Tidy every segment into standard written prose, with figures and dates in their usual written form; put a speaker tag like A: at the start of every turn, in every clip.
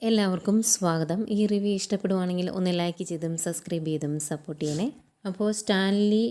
A: എല്ലാവർക്കും സ്വാഗതം. ഈ റിവ്യൂ ഇഷ്ടപ്പെടുവാണെങ്കിൽ ഒന്ന് ലൈക്ക് ചെയ്തും സബ്സ്ക്രൈബ് ചെയ്തും സപ്പോർട്ട് ചെയ്യണേ. അപ്പോൾ സ്റ്റാൻലി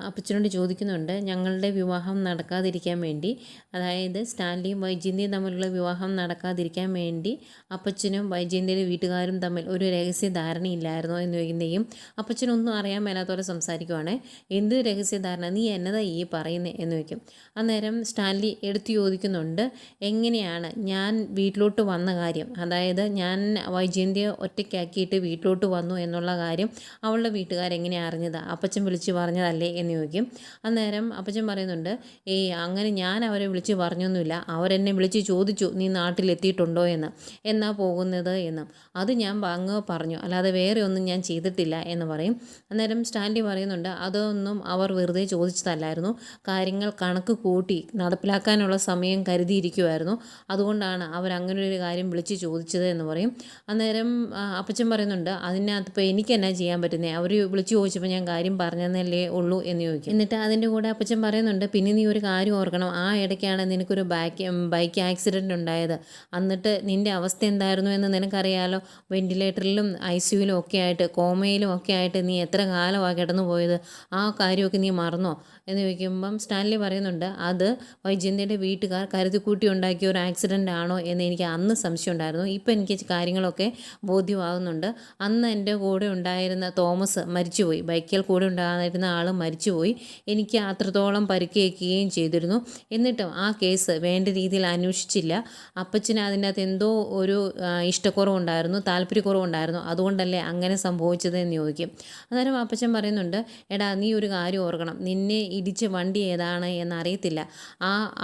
A: അപ്പച്ചനോട് ചോദിക്കുന്നുണ്ട് ഞങ്ങളുടെ വിവാഹം നടക്കാതിരിക്കാൻ വേണ്ടി, അതായത് സ്റ്റാൻലിയും വൈജയന്തിയും തമ്മിലുള്ള വിവാഹം നടക്കാതിരിക്കാൻ വേണ്ടി അപ്പച്ചനും വൈജയന്തിയുടെ വീട്ടുകാരും തമ്മിൽ ഒരു രഹസ്യ ധാരണയില്ലായിരുന്നോ എന്ന് ചോദിക്കുന്നതും അപ്പച്ചനൊന്നും അറിയാൻ മേലാത്തവരെ സംസാരിക്കുവാണ്. എന്ത് രഹസ്യധാരണ, നീ എന്നതാ ഈ പറയുന്നത് എന്ന് ചോദിക്കും. അന്നേരം സ്റ്റാൻലി എടുത്തു ചോദിക്കുന്നുണ്ട്, എങ്ങനെയാണ് ഞാൻ വീട്ടിലോട്ട് വന്ന കാര്യം, അതായത് ഞാൻ വൈജയന്തിയെ ഒറ്റയ്ക്കാക്കിയിട്ട് വീട്ടിലോട്ട് വന്നു എന്നുള്ള കാര്യം അവളുടെ വീട്ടുകാരെങ്ങനെയാണ് അറിഞ്ഞത്, അപ്പച്ചൻ വിളിച്ച് പറഞ്ഞതല്ലേ എന്ന് ചോദിക്കും. അന്നേരം അപ്പച്ചൻ പറയുന്നുണ്ട്, അങ്ങനെ ഞാൻ അവരെ വിളിച്ച് പറഞ്ഞൊന്നുമില്ല, അവരെന്നെ വിളിച്ച് ചോദിച്ചു നീ നാട്ടിലെത്തിയിട്ടുണ്ടോ എന്ന്, എന്നാ പോകുന്നത് എന്ന്, അത് ഞാൻ അങ്ങ് പറഞ്ഞു, അല്ലാതെ വേറെ ഒന്നും ഞാൻ ചെയ്തിട്ടില്ല എന്ന് പറയും. അന്നേരം സ്റ്റാൻലി പറയുന്നുണ്ട്, അതൊന്നും അവർ വെറുതെ ചോദിച്ചതല്ലായിരുന്നു, കാര്യങ്ങൾ കണക്ക് കൂട്ടി നടപ്പിലാക്കാനുള്ള സമയം കരുതിയിരിക്കുമായിരുന്നു, അതുകൊണ്ടാണ് അവരങ്ങനെ ഒരു കാര്യം വിളിച്ച് ചോദിച്ചത് എന്ന് പറയും. അന്നേരം അപ്പച്ചൻ പറയുന്നുണ്ട്, അതിനകത്ത് ഇപ്പോൾ എനിക്ക് എന്നാ ചെയ്യാൻ പറ്റുന്നത്, അവർ വിളിച്ച് ചോദിച്ചപ്പോൾ ഞാൻ കാര്യം പറഞ്ഞതല്ലേ ഉള്ളൂ എന്ന് ചോദിക്കും. എന്നിട്ട് അതിൻ്റെ കൂടെ അപ്പച്ചൻ പറയുന്നുണ്ട്, പിന്നെ നീ ഒരു കാര്യം ഓർക്കണം, ആ ഇടയ്ക്കാണ് നിനക്കൊരു ബൈക്ക് ആക്സിഡൻറ്റ് ഉണ്ടായത്, എന്നിട്ട് നിൻ്റെ അവസ്ഥ എന്തായിരുന്നു എന്ന് നിനക്കറിയാലോ, വെൻറ്റിലേറ്ററിലും ICUവിലും ഒക്കെ ആയിട്ട്, കോമയിലും ഒക്കെ ആയിട്ട് നീ എത്ര കാലമാണ് കിടന്നു പോയത്, ആ കാര്യമൊക്കെ നീ മറന്നോ എന്ന് ചോദിക്കുമ്പം സ്റ്റാൻലി പറയുന്നുണ്ട്, അത് വൈജയന്തിയുടെ വീട്ടുകാർ കരുതിക്കൂട്ടി ഉണ്ടാക്കിയ ഒരു ആക്സിഡൻ്റ് ആണോ എന്ന് എനിക്ക് അന്ന് സംശയം ഉണ്ടായിരുന്നു, ഇപ്പം എനിക്ക് കാര്യങ്ങളൊക്കെ ബോധ്യമാകുന്നുണ്ട്. അന്ന് എൻ്റെ കൂടെ ഉണ്ടായിരുന്ന തോമസ് മരിച്ചുപോയി, ബൈക്കിൽ കൂടെ ഉണ്ടായിരുന്ന ആൾ മരിച്ചുപോയി, എനിക്ക് അത്രത്തോളം പരിക്കേൽക്കുകയും ചെയ്തിരുന്നു, എന്നിട്ടും ആ കേസ് വേണ്ട രീതിയിൽ അന്വേഷിച്ചില്ല, അപ്പച്ചന് അതിൻ്റെ അകത്ത് എന്തോ ഒരു ഇഷ്ടക്കുറവുണ്ടായിരുന്നു, താല്പര്യക്കുറവുണ്ടായിരുന്നു, അതുകൊണ്ടല്ലേ അങ്ങനെ സംഭവിച്ചത് എന്ന് ചോദിക്കും. അന്നേരം അപ്പച്ചൻ പറയുന്നുണ്ട്, എടാ നീ ഒരു കാര്യം ഓർക്കണം, നിന്നെ ഇടിച്ച വണ്ടി ഏതാണ് എന്നറിയത്തില്ല,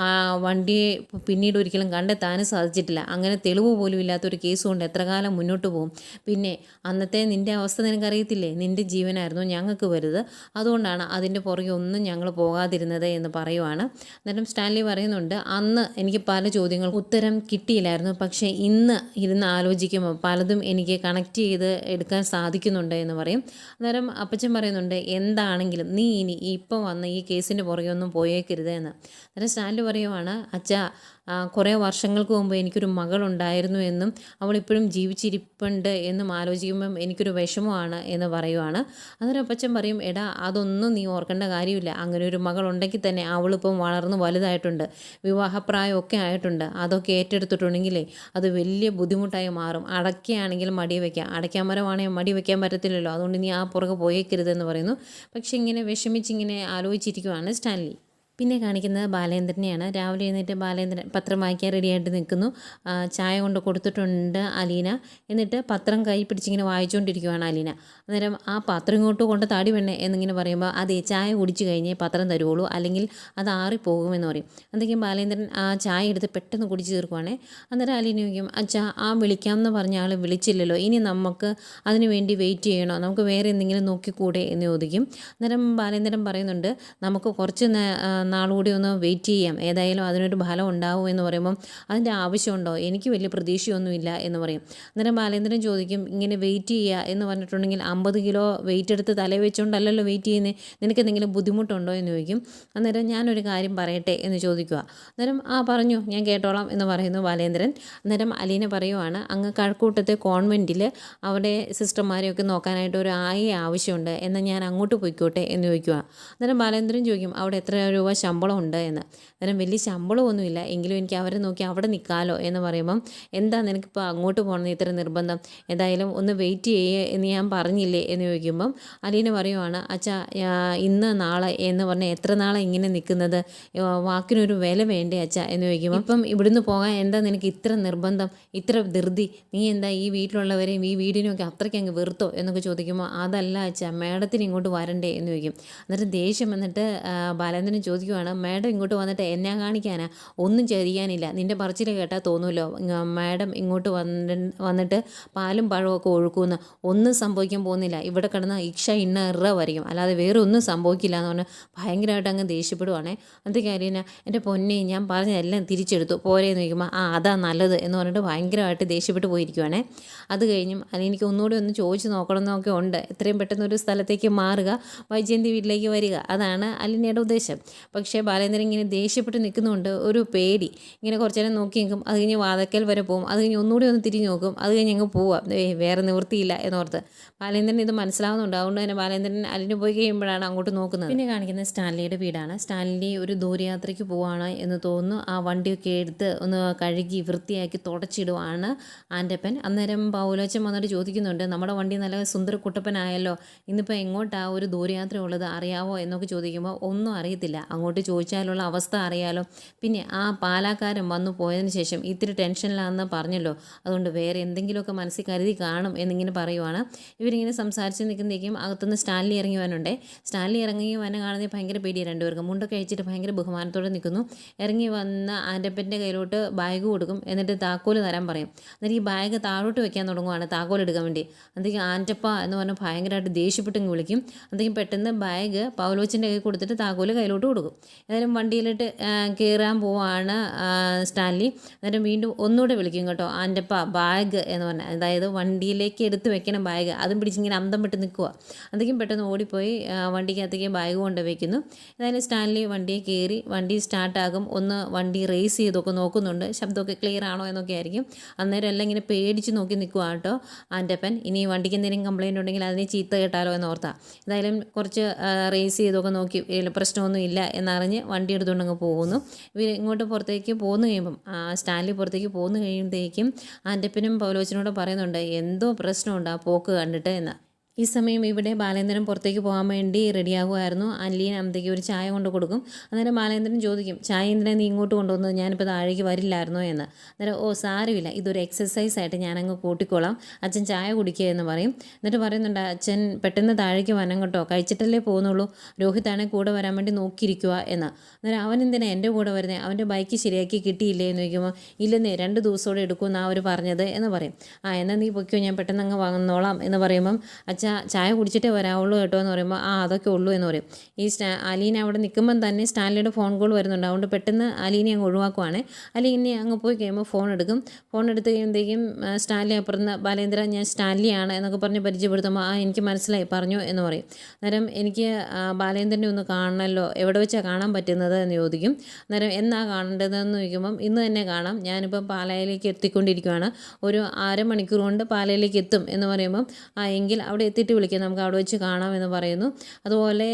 A: ആ വണ്ടിയെ പിന്നീട് ഒരിക്കലും കണ്ടെത്താനും സാധിച്ചിട്ടില്ല, അങ്ങനെ തെളിവ് പോലും ഇല്ലാത്തൊരു കേസ് കൊണ്ട് എത്ര കാലം മുന്നോട്ട് പോകും, പിന്നെ അന്നത്തെ നിൻ്റെ അവസ്ഥ നിനക്കറിയത്തില്ലേ, നിൻ്റെ ജീവനായിരുന്നു ഞങ്ങൾക്ക് വലുത്, അതുകൊണ്ടാണ് അതിൻ്റെ പുറകെ ഒന്നും ഞങ്ങൾ പോകാതിരുന്നത് എന്ന് പറയുവാണ്. അന്നേരം സ്റ്റാൻലി പറയുന്നുണ്ട്, അന്ന് എനിക്ക് പല ചോദ്യങ്ങൾക്ക് ഉത്തരം കിട്ടിയില്ലായിരുന്നു, പക്ഷേ ഇന്ന് ഇരുന്ന് ആലോചിക്കുമ്പോൾ പലതും എനിക്ക് കണക്ട് ചെയ്ത് എടുക്കാൻ സാധിക്കുന്നുണ്ട് എന്ന് പറയും. അന്നേരം അപ്പച്ചൻ പറയുന്നുണ്ട്, എന്താണെങ്കിലും നീ ഇനി ഇപ്പം വന്ന് ഈ കേസിൻ്റെ പുറകെ ഒന്നും പോയേക്കരുത് എന്ന്. അന്നേരം സ്റ്റാൻലി പറയുവാണ്, അച്ഛാ കുറേ വർഷങ്ങൾക്ക് മുമ്പ് എനിക്കൊരു മകളുണ്ടായിരുന്നു എന്നും അവളിപ്പോഴും ജീവിച്ചിരിപ്പുണ്ട് എന്നും ആലോചിക്കുമ്പം എനിക്കൊരു വിഷമമാണ് എന്ന് പറയുവാണ്. അന്നേരം അപ്പച്ചൻ പറയും, എടാ അതൊന്നും നീ ഓർക്കേണ്ട കാര്യമില്ല, അങ്ങനെ ഒരു മകളുണ്ടെങ്കിൽ തന്നെ അവളിപ്പം വളർന്ന് വലുതായിട്ടുണ്ട്, വിവാഹപ്രായമൊക്കെ ആയിട്ടുണ്ട്, അതൊക്കെ ഏറ്റെടുത്തിട്ടുണ്ടെങ്കിലേ അത് വലിയ ബുദ്ധിമുട്ടായി മാറും, അടയ്ക്കുകയാണെങ്കിൽ മടി വയ്ക്കാം, അടയ്ക്കാൻ മരമാണെങ്കിൽ മടി വയ്ക്കാൻ പറ്റത്തില്ലല്ലോ, അതുകൊണ്ട് നീ ആ പുറകെ പോയേക്കരുതെന്ന് പറയുന്നു. പക്ഷെ ഇങ്ങനെ വിഷമിച്ചിങ്ങനെ ആലോചിച്ചിരിക്കുവാണ് സ്റ്റാൻലി. പിന്നെ കാണിക്കുന്നത് ബാലേന്ദ്രനെയാണ്. രാവിലെ എഴുന്നേറ്റ് ബാലേന്ദ്രൻ പത്രം വായിക്കാൻ റെഡിയായിട്ട് നിൽക്കുന്നു. ചായ കൊണ്ട് കൊടുത്തിട്ടുണ്ട് അലീന, എന്നിട്ട് പത്രം കൈ പിടിച്ചിങ്ങനെ വായിച്ചുകൊണ്ടിരിക്കുകയാണ് അലീന. അന്നേരം ആ പത്രം ഇങ്ങോട്ട് കൊണ്ട് താടി വേണേ എന്നിങ്ങനെ പറയുമ്പോൾ, അതെ ചായ കുടിച്ച് കഴിഞ്ഞേ പത്രം തരുവുള്ളൂ, അല്ലെങ്കിൽ അത് ആറിപ്പോകുമെന്ന് പറയും. എന്തെങ്കിലും ബാലേന്ദ്രൻ ആ ചായ എടുത്ത് പെട്ടെന്ന് കുടിച്ച് തീർക്കുവാണേ. അന്നേരം അലീന ചോദിക്കും, അച്ഛാ ആ വിളിക്കാമെന്ന് പറഞ്ഞ ആൾ വിളിച്ചില്ലല്ലോ, ഇനി നമുക്ക് അതിന് വേണ്ടി വെയിറ്റ് ചെയ്യണോ, നമുക്ക് വേറെ എന്തെങ്കിലും നോക്കിക്കൂടെ എന്ന് ചോദിക്കും. അന്നേരം ബാലേന്ദ്രൻ പറയുന്നുണ്ട്, നമുക്ക് കുറച്ച് നാളുകൂടി ഒന്ന് വെയിറ്റ് ചെയ്യാം, ഏതായാലും അതിനൊരു ഫലം ഉണ്ടാവും എന്ന് പറയുമ്പം അതിൻ്റെ ആവശ്യമുണ്ടോ, എനിക്ക് വലിയ പ്രതീക്ഷയൊന്നുമില്ല എന്ന് പറയും. അന്നേരം ബാലേന്ദ്രൻ ചോദിക്കും, ഇങ്ങനെ വെയിറ്റ് ചെയ്യുക എന്ന് പറഞ്ഞിട്ടുണ്ടെങ്കിൽ 50 കിലോ വെയിറ്റ് എടുത്ത് തലയിൽ വെച്ചുകൊണ്ടല്ലല്ലോ വെയിറ്റ് ചെയ്യുന്നത്, നിനക്ക് എന്തെങ്കിലും ബുദ്ധിമുട്ടുണ്ടോ എന്ന് ചോദിക്കും. അന്നേരം ഞാനൊരു കാര്യം പറയട്ടെ എന്ന് ചോദിക്കുക. അന്നേരം പറഞ്ഞു, ഞാൻ കേട്ടോളാം എന്ന് പറയുന്നു ബാലേന്ദ്രൻ. അന്നേരം അലീന പറയുവാണ്, അങ്ങ് കഴക്കൂട്ടത്തെ കോൺവെൻറ്റിൽ അവിടെ സിസ്റ്റർമാരെയൊക്കെ നോക്കാനായിട്ട് ഒരു ആവശ്യമുണ്ട്, എന്നാൽ ഞാൻ അങ്ങോട്ട് പോയിക്കോട്ടെ എന്ന് ചോദിക്കുക. അന്നേരം ബാലേന്ദ്രൻ ചോദിക്കും, അവിടെ എത്ര രൂപ ശമ്പളം ഉണ്ട് എന്ന്. അന്നേരം വലിയ ശമ്പളമൊന്നുമില്ല, എങ്കിലും എനിക്ക് അവരെ നോക്കി അവിടെ നിൽക്കാമല്ലോ എന്ന് പറയുമ്പം, എന്താ നിനക്കിപ്പോൾ അങ്ങോട്ട് പോകണമെന്ന് ഇത്ര നിർബന്ധം, ഏതായാലും ഒന്ന് വെയിറ്റ് ചെയ്യേ എന്ന് ഞാൻ പറഞ്ഞില്ലേ എന്ന് ചോദിക്കുമ്പം അലീന പറയുവാണ്, അച്ഛാ ഇന്ന് നാളെ എന്ന് പറഞ്ഞാൽ എത്ര നാളെ ഇങ്ങനെ നിൽക്കുന്നത്, വാക്കിനൊരു വില വേണ്ടേ അച്ഛാ എന്ന് ചോദിക്കുമ്പോൾ, ഇപ്പം ഇവിടുന്ന് പോകാൻ എന്താ നിനക്ക് ഇത്ര നിർബന്ധം, ഇത്ര ധൃതി, നീ എന്താ ഈ വീട്ടിലുള്ളവരെയും ഈ വീടിനൊക്കെ അത്രയ്ക്ക് അങ്ങ് വെറുത്തോ എന്നൊക്കെ ചോദിക്കുമ്പോൾ, അതല്ല അച്ഛാ മാഡത്തിന് ഇങ്ങോട്ട് വരണ്ടേ എന്ന് ചോദിക്കും. അന്നേരം ദേഷ്യം വന്നിട്ട് ബാലേന്ദ്രൻ ചോദിക്കുവാണ്, മാഡം ഇങ്ങോട്ട് വന്നിട്ട് എന്നാ കാണിക്കാനാ, ഒന്നും ചെയ്യാനില്ല, നിൻ്റെ പറച്ചിൽ കേട്ടാൽ തോന്നുമല്ലോ മാഡം ഇങ്ങോട്ട് വന്നിട്ട് പാലും പഴമൊക്കെ ഒഴുക്കുമെന്ന്, ഒന്നും സംഭവിക്കാൻ പോകുന്നില്ല, ഇവിടെ കിടന്ന് ഇന്ന വരയ്ക്കും, അല്ലാതെ വേറെ ഒന്നും സംഭവിക്കില്ല എന്ന് പറഞ്ഞ് ഭയങ്കരമായിട്ട് അങ്ങ് ദേഷ്യപ്പെടുവാണേ. അന്നത്തെ അലീന, എൻ്റെ പൊന്നെ ഞാൻ പറഞ്ഞതെല്ലാം തിരിച്ചെടുത്തു പോരെ എന്ന് ചോദിക്കുമ്പോൾ, അതാ നല്ലത് എന്ന് പറഞ്ഞിട്ട് ഭയങ്കരമായിട്ട് ദേഷ്യപ്പെട്ട് പോയിരിക്കുവാണേ. അത് കഴിഞ്ഞും അലീനയ്ക്ക് ഒന്നുകൂടി ഒന്ന് ചോദിച്ച് നോക്കണമെന്നൊക്കെ ഉണ്ട്, എത്രയും പെട്ടെന്ന് ഒരു സ്ഥലത്തേക്ക് മാറുക, വൈജയന്തി വീട്ടിലേക്ക് വരിക, അതാണ് അലീനയുടെ ഉദ്ദേശം. പക്ഷേ ബാലേന്ദ്രൻ ഇങ്ങനെ ദേഷ്യപ്പെട്ട് നിൽക്കുന്നുണ്ട്, ഒരു പേടി. ഇങ്ങനെ കുറച്ച് നേരം നോക്കി നിൽക്കും, അത് കഴിഞ്ഞ് വാതക്കൽ വരെ പോകും, അത് കഴിഞ്ഞ് ഒന്നുകൂടി ഒന്ന് തിരിഞ്ഞ് നോക്കും, അത് കഴിഞ്ഞ് അങ്ങ് പോവാം, വേറെ നിവൃത്തിയില്ല എന്നോർത്ത്. ബാലേന്ദ്രൻ ഇത് മനസ്സിലാവുന്നുണ്ട്. അതുകൊണ്ട് തന്നെ ബാലേന്ദ്രൻ അലിന് പോയി കഴിയുമ്പോഴാണ് അങ്ങോട്ട് നോക്കുന്നത്. പിന്നെ കാണിക്കുന്നത് സ്റ്റാൻലിയുടെ വീടാണ്. സ്റ്റാൻലി ഒരു ദൂരയാത്രയ്ക്ക് പോവാണ് എന്ന് തോന്നുന്നു. ആ വണ്ടിയൊക്കെ എടുത്ത് ഒന്ന് കഴുകി വൃത്തിയാക്കി തുടച്ചിടുവാണ് ആൻ്റപ്പൻ. അന്നേരം പൗലോച്ചൻ വന്നിട്ട് ചോദിക്കുന്നുണ്ട്, നമ്മുടെ വണ്ടി നല്ല സുന്ദര കുട്ടപ്പനായല്ലോ, ഇന്നിപ്പോൾ എങ്ങോട്ടാണ് ഒരു ദൂരയാത്ര ഉള്ളത് അറിയാവോ എന്നൊക്കെ ചോദിക്കുമ്പോൾ ഒന്നും അറിയത്തില്ല. അങ്ങോട്ട് ചോദിച്ചാലുള്ള അവസ്ഥ അറിയാലോ. പിന്നെ ആ പാലാക്കാരൻ വന്നു പോയതിന് ശേഷം ഇത്തിരി ടെൻഷനിലാണെന്ന് പറഞ്ഞല്ലോ, അതുകൊണ്ട് വേറെ എന്തെങ്കിലുമൊക്കെ മനസ്സിൽ കരുതി കാണും എന്നിങ്ങനെ പറയുവാണ്. ഇവരിങ്ങനെ സംസാരിച്ച് നിൽക്കുന്നതേക്കും അകത്തുനിന്ന് സ്റ്റാൻലി ഇറങ്ങി വന്നുണ്ടേ. സ്റ്റാൻലി ഇറങ്ങി വന്നെ കാണുന്നത് ഭയങ്കര പേടിയാണ് രണ്ടുപേർക്കും. മുണ്ടൊക്കെ അഴിച്ചിട്ട് ഭയങ്കര ബഹുമാനത്തോടെ നിൽക്കുന്നു. ഇറങ്ങി വന്ന ആൻ്റപ്പൻ്റെ കയ്യിലോട്ട് ബാഗ് കൊടുക്കും, എന്നിട്ട് താക്കോല് തരാൻ പറയും. എന്നിട്ട് ഈ ബാഗ് താഴോട്ട് വെക്കാൻ തുടങ്ങുവാണ് താക്കോൽ എടുക്കാൻ വേണ്ടി. അന്നേക്കും ആൻ്റപ്പ എന്ന് പറഞ്ഞാൽ ഭയങ്കരമായിട്ട് ദേഷ്യപ്പെട്ടിങ്ങ് വിളിക്കും. അന്നേക്കും പെട്ടെന്ന് ബാഗ് പൗലോച്ചിൻ്റെ കയ്യിൽ കൊടുത്തിട്ട് താക്കോല് കയ്യിലോട്ട് കൊടുക്കും. ഏതായാലും വണ്ടിയിലിട്ട് കയറാൻ പോവാണ് സ്റ്റാൻലി. അന്നേരം വീണ്ടും ഒന്നുകൂടെ വിളിക്കും കേട്ടോ, ആൻ്റപ്പ ബാഗ് എന്ന് പറഞ്ഞാൽ, അതായത് വണ്ടിയിലേക്ക് എടുത്ത് വെക്കണം ബാഗ്. അതും പിടിച്ചിങ്ങനെ അന്തം വിട്ട് നിൽക്കുക. അതൊക്കെയും പെട്ടെന്ന് ഓടിപ്പോയി വണ്ടിക്കകത്തേക്ക് ബാഗ് കൊണ്ട് വയ്ക്കുന്നു. ഏതായാലും സ്റ്റാൻലി വണ്ടിയെ കയറി, വണ്ടി സ്റ്റാർട്ടാകും. ഒന്ന് വണ്ടി റേസ് ചെയ്തൊക്കെ നോക്കുന്നുണ്ട്, ശബ്ദമൊക്കെ ക്ലിയർ ആണോ എന്നൊക്കെ ആയിരിക്കും. അന്നേരം എല്ലാം ഇങ്ങനെ പേടിച്ച് നോക്കി നിൽക്കുക കേട്ടോ ആൻ്റപ്പൻ. ഇനി വണ്ടിക്ക് എന്തെങ്കിലും കംപ്ലയിൻ്റ് ഉണ്ടെങ്കിൽ അതിനെ ചീത്ത കേട്ടാലോ എന്ന് ഓർത്താൽ. ഏതായാലും കുറച്ച് റേസ് ചെയ്തൊക്കെ നോക്കി പ്രശ്നമൊന്നും ഇല്ല എന്നറിഞ്ഞ് വണ്ടി എടുത്തുകൊണ്ട് അങ്ങ് പോകുന്നു. ഇവർ ഇങ്ങോട്ട് പുറത്തേക്ക് പോന്നു കഴിയുമ്പം സ്റ്റാൻലി പുറത്തേക്ക് പോന്നു കഴിയുമ്പോഴത്തേക്കും ആൻ്റപ്പനും പൗലോച്ചനോട് പറയുന്നുണ്ട്, എന്തോ പ്രശ്നമുണ്ട് ആ പോക്ക് കണ്ടിട്ട് എന്ന്. ഈ സമയം ഇവിടെ ബാലേന്ദ്രൻ പുറത്തേക്ക് പോകാൻ വേണ്ടി റെഡിയാകുമായിരുന്നു. അലീൻ അമ്മത്തേക്ക് ഒരു ചായ കൊണ്ട് കൊടുക്കും. അന്നേരം ബാലേന്ദ്രൻ ചോദിക്കും, ചായ എന്തിനാ നീ ഇങ്ങോട്ട് കൊണ്ടുവന്നത്, ഞാനിപ്പോൾ താഴേക്ക് വരില്ലായിരുന്നോ എന്ന്. അന്നേരം ഓ സാരമില്ല, ഇതൊരു എക്സസൈസ് ആയിട്ട് ഞാനങ്ങ് കൂട്ടിക്കോളാം, അച്ഛൻ ചായ കുടിക്കുക എന്ന് പറയും. എന്നിട്ട് പറയുന്നുണ്ട്, അച്ഛൻ പെട്ടെന്ന് താഴേക്ക് വരണം കേട്ടോ, കഴിച്ചിട്ടല്ലേ പോകുന്നുള്ളൂ, രോഹിതാണെ കൂടെ വരാൻ വേണ്ടി നോക്കിയിരിക്കുക എന്ന്. അന്നേരം അവൻ എന്തിനാ എൻ്റെ കൂടെ വരുന്നത്, അവൻ്റെ ബൈക്ക് ശരിയാക്കി കിട്ടിയില്ലേ എന്ന് ചോദിക്കുമ്പോൾ, ഇല്ലെന്നേ 2 ദിവസത്തോടെ എടുക്കുമെന്നാണ് അവർ പറഞ്ഞത് എന്ന് പറയും. എന്നാൽ നീ പൊയ്ക്കോ, ഞാൻ പെട്ടെന്ന് അങ്ങ് വന്നോളാം എന്ന് പറയുമ്പം, ചായ കുടിച്ചിട്ടേ വരാവുള്ളൂ കേട്ടോ എന്ന് പറയുമ്പോൾ, അതൊക്കെ ഉള്ളൂ എന്ന് പറയും. ഈ അലീന അവിടെ നിൽക്കുമ്പം തന്നെ സ്റ്റാൻലിയുടെ ഫോൺ കോൾ വരുന്നുണ്ട്. അതുകൊണ്ട് പെട്ടെന്ന് അലീനെ അങ്ങ് ഒഴിവാക്കുവാണ്. അലീനെ അങ്ങ് പോയി കഴിയുമ്പോൾ ഫോൺ എടുക്കും. ഫോൺ എടുത്ത് കഴിയുമ്പോഴത്തേക്കും സ്റ്റാൻലി അപ്പുറത്ത്, ബാലേന്ദ്ര ഞാൻ സ്റ്റാൻലിയാണ് എന്നൊക്കെ പറഞ്ഞ് പരിചയപ്പെടുത്തുമ്പോൾ, എനിക്ക് മനസ്സിലായി, പറഞ്ഞു എന്ന് പറയും. അന്നേരം എനിക്ക് ബാലേന്ദ്രനെ ഒന്ന് കാണണമല്ലോ, എവിടെ വെച്ചാണ് കാണാൻ പറ്റുന്നത് എന്ന് ചോദിക്കും. അന്നേരം എന്നാ കാണേണ്ടതെന്ന് ചോദിക്കുമ്പം, ഇന്ന് തന്നെ കാണാം, ഞാനിപ്പം പാലായിലേക്ക് എത്തിക്കൊണ്ടിരിക്കുകയാണ്, ഒരു അരമണിക്കൂർ കൊണ്ട് പാലയിലേക്ക് എത്തും എന്ന് പറയുമ്പം, എങ്കിൽ അവിടെ എത്തിയിട്ട് വിളിക്കാം, നമുക്ക് അവിടെ വെച്ച് കാണാമെന്ന് പറയുന്നു. അതുപോലെ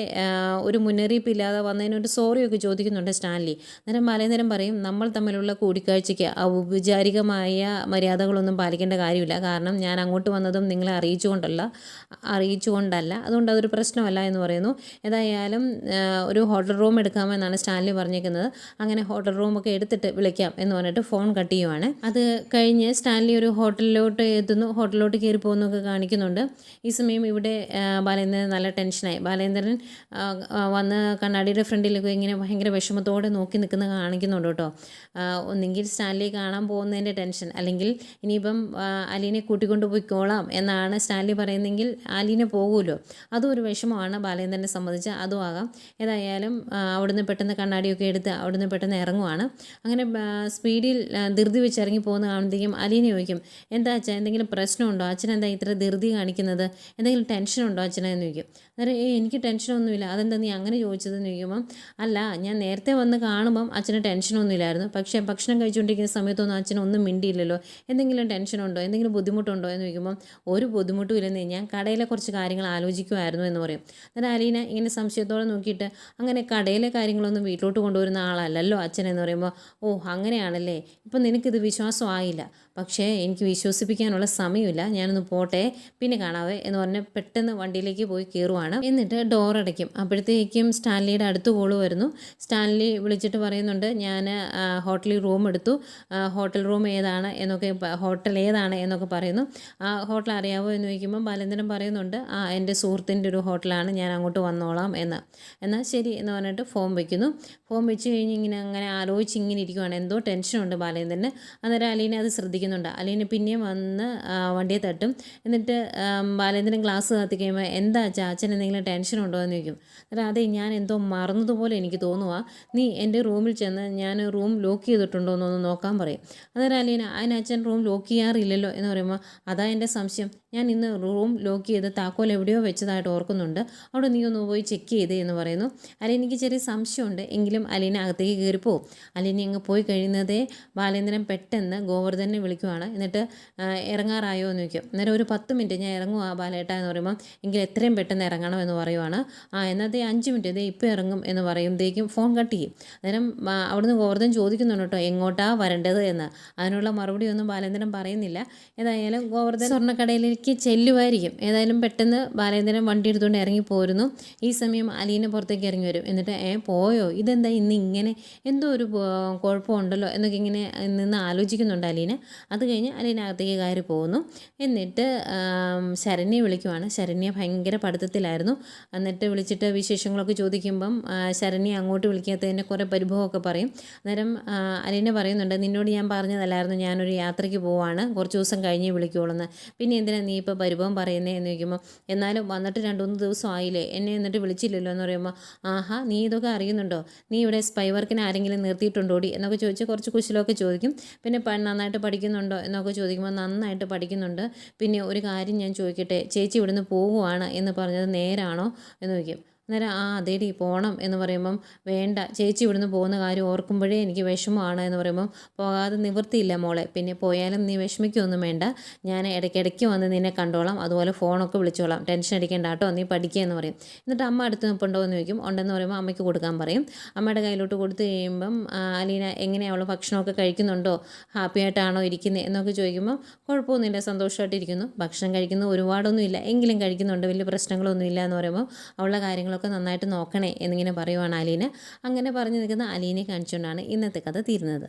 A: ഒരു മുന്നറിയിപ്പില്ലാതെ വന്നതിനൊരു സോറിയൊക്കെ ചോദിക്കുന്നുണ്ട് സ്റ്റാൻലി. അന്നേരം ബാലേന്ദ്രൻ പറയും, നമ്മൾ തമ്മിലുള്ള കൂടിക്കാഴ്ചയ്ക്ക് ഔപചാരികമായ മര്യാദകളൊന്നും പാലിക്കേണ്ട കാര്യമില്ല, കാരണം ഞാൻ അങ്ങോട്ട് വന്നതും നിങ്ങളെ അറിയിച്ചുകൊണ്ടല്ല, അതുകൊണ്ട് അതൊരു പ്രശ്നമല്ല എന്ന് പറയുന്നു. ഏതായാലും ഒരു ഹോട്ടൽ റൂം എടുക്കാമെന്നാണ് സ്റ്റാൻലി പറഞ്ഞേക്കുന്നത്. അങ്ങനെ ഹോട്ടൽ റൂമൊക്കെ എടുത്തിട്ട് വിളിക്കാം എന്ന് പറഞ്ഞിട്ട് ഫോൺ കട്ട് ചെയ്യുവാണ്. അത് കഴിഞ്ഞ് സ്റ്റാൻലി ഒരു ഹോട്ടലിലോട്ട് എത്തുന്നു, ഹോട്ടലിലോട്ട് കയറി പോകുന്നൊക്കെ കാണിക്കുന്നുണ്ട്. ഈ സമയം ഇവിടെ ബാലേന്ദ്രൻ നല്ല ടെൻഷനായി. ബാലേന്ദ്രൻ വന്ന് കണ്ണാടിയുടെ ഫ്രണ്ടിലൊക്കെ ഇങ്ങനെ ഭയങ്കര വിഷമത്തോടെ നോക്കി നിൽക്കുന്നത് കാണിക്കുന്നുണ്ട് കേട്ടോ. ഒന്നെങ്കിൽ സ്റ്റാൻലി കാണാൻ പോകുന്നതിൻ്റെ ടെൻഷൻ, അല്ലെങ്കിൽ ഇനിയിപ്പം അലീനെ കൂട്ടിക്കൊണ്ട് പോയിക്കോളാം എന്നാണ് സ്റ്റാൻലി പറയുന്നതെങ്കിൽ അലീനെ പോകുമല്ലോ, അതും ഒരു വിഷമമാണ് ബാലേന്ദ്രനെ സംബന്ധിച്ച്, അതും ആകാം. ഏതായാലും അവിടുന്ന് പെട്ടെന്ന് കണ്ണാടിയൊക്കെ എടുത്ത് അവിടുന്ന് പെട്ടെന്ന് ഇറങ്ങുവാണ്. അങ്ങനെ സ്പീഡിൽ ധൃതി വെച്ച് ഇറങ്ങി പോകുന്ന കാണുമ്പോഴത്തേക്കും അലീനെ ചോദിക്കും, എന്താ അച്ഛൻ എന്തെങ്കിലും പ്രശ്നമുണ്ടോ, അച്ഛൻ എന്താ ഇത്ര ധൃതി കാണിക്കുന്നത്, എന്തെങ്കിലും ടെൻഷനുണ്ടോ അച്ഛനെന്ന് ചോദിക്കും. അന്നേരം എനിക്ക് ടെൻഷനൊന്നുമില്ല, അതെന്താ നീ അങ്ങനെ ചോദിച്ചതെന്ന് ചോദിക്കുമ്പം, അല്ല ഞാൻ നേരത്തെ വന്ന് കാണുമ്പം അച്ഛന് ടെൻഷനൊന്നുമില്ലായിരുന്നു, പക്ഷേ ഭക്ഷണം കഴിച്ചുകൊണ്ടിരിക്കുന്ന സമയത്തൊന്നും അച്ഛനൊന്നും മിണ്ടിയില്ലല്ലോ, എന്തെങ്കിലും ടെൻഷനുണ്ടോ, എന്തെങ്കിലും ബുദ്ധിമുട്ടുണ്ടോ എന്ന് ചോദിക്കുമ്പം, ഒരു ബുദ്ധിമുട്ടും ഇല്ലെന്നേ, ഞാൻ കടയിലെ കുറച്ച് കാര്യങ്ങൾ ആലോചിക്കുമായിരുന്നു എന്ന് പറയും. അന്നേരം അലീന ഇങ്ങനെ സംശയത്തോടെ നോക്കിയിട്ട്, അങ്ങനെ കടയിലെ കാര്യങ്ങളൊന്നും വീട്ടിലോട്ട് കൊണ്ടുവരുന്ന ആളല്ലല്ലോ അച്ഛൻ എന്ന് പറയുമ്പോൾ, ഓ അങ്ങനെയാണല്ലേ, ഇപ്പം നിനക്കിത് വിശ്വാസമായില്ല, പക്ഷേ എനിക്ക് വിശ്വസിപ്പിക്കാനുള്ള സമയമില്ല, ഞാനൊന്ന് പോട്ടെ, പിന്നെ കാണാവേ എന്ന് പറഞ്ഞ് പെട്ടെന്ന് വണ്ടിയിലേക്ക് പോയി കയറുവാണ്. എന്നിട്ട് ഡോർ അടയ്ക്കും. അപ്പോഴത്തേക്കും സ്റ്റാൻലിയുടെ അടുത്ത് കോള് വരുന്നു. സ്റ്റാൻലി വിളിച്ചിട്ട് പറയുന്നുണ്ട്, ഞാൻ ഹോട്ടലിൽ റൂം എടുത്തു, ഹോട്ടൽ ഏതാണ് എന്നൊക്കെ പറയുന്നു. ആ ഹോട്ടൽ അറിയാവോ എന്ന് ചോദിക്കുമ്പോൾ ബാലേന്ദ്രൻ പറയുന്നുണ്ട്, എൻ്റെ സുഹൃത്തിൻ്റെ ഒരു ഹോട്ടലാണ്, ഞാൻ അങ്ങോട്ട് വന്നോളാം എന്നാൽ ശരി എന്ന് പറഞ്ഞിട്ട് ഫോം വയ്ക്കുന്നു. ഫോം വെച്ച് കഴിഞ്ഞ് അങ്ങനെ ആലോചിച്ച് ഇങ്ങനെ ഇരിക്കുവാണ്. എന്തോ ടെൻഷനുണ്ട് ബാലേന്ദ്രന്. അന്നേരം അലീന അത് ശ്രദ്ധിക്കുന്നു. വിളിക്കുന്നുണ്ട്. അലീന പിന്നെയും വന്ന് വണ്ടിയെ തട്ടും. എന്നിട്ട് ബാലേന്ദ്രൻ ഗ്ലാസ് കത്തി കഴിയുമ്പോൾ എന്താ അച്ഛൻ എന്തെങ്കിലും ടെൻഷൻ ഉണ്ടോ എന്ന് ചോദിക്കും. അന്നേരം അതെ ഞാൻ എന്തോ മറന്നതുപോലെ എനിക്ക് തോന്നുക, നീ എൻ്റെ റൂമിൽ ചെന്ന് ഞാൻ റൂം ലോക്ക് ചെയ്തിട്ടുണ്ടോ എന്നൊന്ന് നോക്കാൻ പറയും. അന്നേരം അലീന അതിന് അച്ഛൻ റൂം ലോക്ക് ചെയ്യാറില്ലല്ലോ എന്ന് പറയുമ്പോൾ അതാ എൻ്റെ സംശയം, ഞാൻ ഇന്ന് റൂം ലോക്ക് ചെയ്ത് താക്കോൽ എവിടെയോ വെച്ചതായിട്ട് ഓർക്കുന്നുണ്ട്, അവിടെ നീ ഒന്ന് പോയി ചെക്ക് ചെയ്തേ എന്ന് പറയുന്നു. അലീനയ്ക്ക് ചെറിയ സംശയമുണ്ട്, എങ്കിലും അലീന അകത്തേക്ക് കയറിപ്പോവും. അലീന അങ്ങ് പോയി കഴിയുന്നതേ ബാലേന്ദ്രൻ പെട്ടെന്ന് ഗോവർദ്ധനെ വിളിക്കുവാണ്. എന്നിട്ട് ഇറങ്ങാറായോ എന്ന് ചോദിക്കും. അന്നേരം ഒരു 10 മിനിറ്റ് ഞാൻ ഇറങ്ങുക ബാലേട്ട എന്ന് പറയുമ്പം എങ്കിൽ എത്രയും പെട്ടെന്ന് ഇറങ്ങണം എന്ന് പറയുവാണ്. എന്നത്തെ 5 മിനിറ്റ് ഇതേ ഇപ്പോൾ ഇറങ്ങും എന്ന് പറയുമ്പോഴത്തേക്കും ഫോൺ കട്ട് ചെയ്യും. അന്നേരം അവിടുന്ന് ഗോവർദ്ധൻ ചോദിക്കുന്നുണ്ട് കേട്ടോ എങ്ങോട്ടാ വരേണ്ടത് എന്ന്. അതിനുള്ള മറുപടി ഒന്നും ബാലേന്ദ്രൻ പറയുന്നില്ല. ഏതായാലും ഗോവർദ്ധൻ സ്വർണ്ണക്കടയിലേക്ക് ചെല്ലുമായിരിക്കും. ഏതായാലും പെട്ടെന്ന് ബാലേന്ദ്രൻ വണ്ടി എടുത്തുകൊണ്ട് ഇറങ്ങി പോരുന്നു. ഈ സമയം അലീന പുറത്തേക്ക് ഇറങ്ങി വരും. എന്നിട്ട് പോയോ, ഇതെന്താ ഇന്ന് ഇങ്ങനെ, എന്തോ ഒരു കുഴപ്പമുണ്ടല്ലോ എന്നൊക്കെ ഇങ്ങനെ നിന്ന് ആലോചിക്കുന്നുണ്ട് അലീന. അത് കഴിഞ്ഞ് അലീന അകത്തേക്ക് കയറി പോകുന്നു. എന്നിട്ട് ശരണ്യെ വിളിക്കുവാണ്. ശരണ്യ ഭയങ്കര പഠിത്തത്തിലായിരുന്നു. എന്നിട്ട് വിളിച്ചിട്ട് വിശേഷങ്ങളൊക്കെ ചോദിക്കുമ്പം ശരണ്യ അങ്ങോട്ട് വിളിക്കാത്തതിൻ്റെ കുറേ പരിഭവമൊക്കെ പറയും. അന്നേരം അലീന പറയുന്നുണ്ട്, നിന്നോട് ഞാൻ പറഞ്ഞതല്ലായിരുന്നു ഞാനൊരു യാത്രയ്ക്ക് പോവാണ്, കുറച്ച് ദിവസം കഴിഞ്ഞേ വിളിക്കുള്ളൂ. പിന്നെ എന്തിനാ നീ ഇപ്പോൾ പരിഭവം പറയുന്നേ എന്ന് ചോദിക്കുമ്പോൾ, എന്നാലും വന്നിട്ട് 2-3 ദിവസം ആയില്ലേ, എന്നെ എന്നിട്ട് വിളിച്ചില്ലല്ലോ എന്ന് പറയുമ്പോൾ, ആഹാ നീ ഇതൊക്കെ അറിയുന്നുണ്ടോ, നീ ഇവിടെ സ്പൈ വർക്കിന് ആരെങ്കിലും നിർത്തിയിട്ടുണ്ടോടി എന്നൊക്കെ ചോദിച്ച് കുറച്ച് കുശലമൊക്കെ ചോദിക്കും. പിന്നെ നന്നായിട്ട് പഠിക്കുന്നുണ്ടോ എന്നൊക്കെ ചോദിക്കുമ്പോൾ നന്നായിട്ട് പഠിക്കുന്നുണ്ട്. പിന്നെ ഒരു കാര്യം ഞാൻ ചോദിക്കട്ടെ, ചേച്ചി ഇവിടുന്ന് പോകുവാണ് എന്ന് പറഞ്ഞത് നേരാണോ എന്ന് ചോദിക്കും. അന്നേരം അതേടി പോകണം എന്ന് പറയുമ്പം, വേണ്ട ചേച്ചി ഇവിടുന്ന് പോകുന്ന കാര്യം ഓർക്കുമ്പോഴേ എനിക്ക് വിഷമമാണ് എന്ന് പറയുമ്പം, പോകാതെ നിവൃത്തിയില്ല മോളെ, പിന്നെ പോയാലും നീ വിഷമിക്കൊന്നും വേണ്ട, ഞാൻ ഇടയ്ക്കിടയ്ക്ക് വന്ന് നിന്നെ കണ്ടോളാം, അതുപോലെ ഫോണൊക്കെ വിളിച്ചോളാം, ടെൻഷൻ അടിക്കേണ്ട കേട്ടോ, നീ പഠിക്കുക എന്ന് പറയും. എന്നിട്ട് അമ്മ അടുത്ത് നിൽപ്പുണ്ടോ എന്ന് ചോദിക്കും. ഉണ്ടെന്ന് പറയുമ്പോൾ അമ്മയ്ക്ക് കൊടുക്കാൻ പറയും. അമ്മയുടെ കയ്യിലോട്ട് കൊടുത്തു കഴിയുമ്പം അലീന എങ്ങനെയാണ് അവൾ ഭക്ഷണമൊക്കെ കഴിക്കുന്നുണ്ടോ, ഹാപ്പി ആയിട്ടാണോ ഇരിക്കുന്നത് എന്നൊക്കെ ചോദിക്കുമ്പോൾ, കുഴപ്പമൊന്നുമില്ല സന്തോഷമായിട്ടിരിക്കുന്നു, ഭക്ഷണം കഴിക്കുന്നത് ഒരുപാടൊന്നും ഇല്ല എങ്കിലും കഴിക്കുന്നുണ്ട്, വലിയ പ്രശ്നങ്ങളൊന്നും ഇല്ല എന്ന് പറയുമ്പോൾ, അവളുടെ കാര്യങ്ങളൊക്കെ നന്നായിട്ട് നോക്കണേ എന്നിങ്ങനെ പറയുവാണ് അലീന. അങ്ങനെ പറഞ്ഞു നിൽക്കുന്ന അലീനയെ കാണിച്ചുകൊണ്ടാണ് ഇന്നത്തെ കഥ തീരുന്നത്.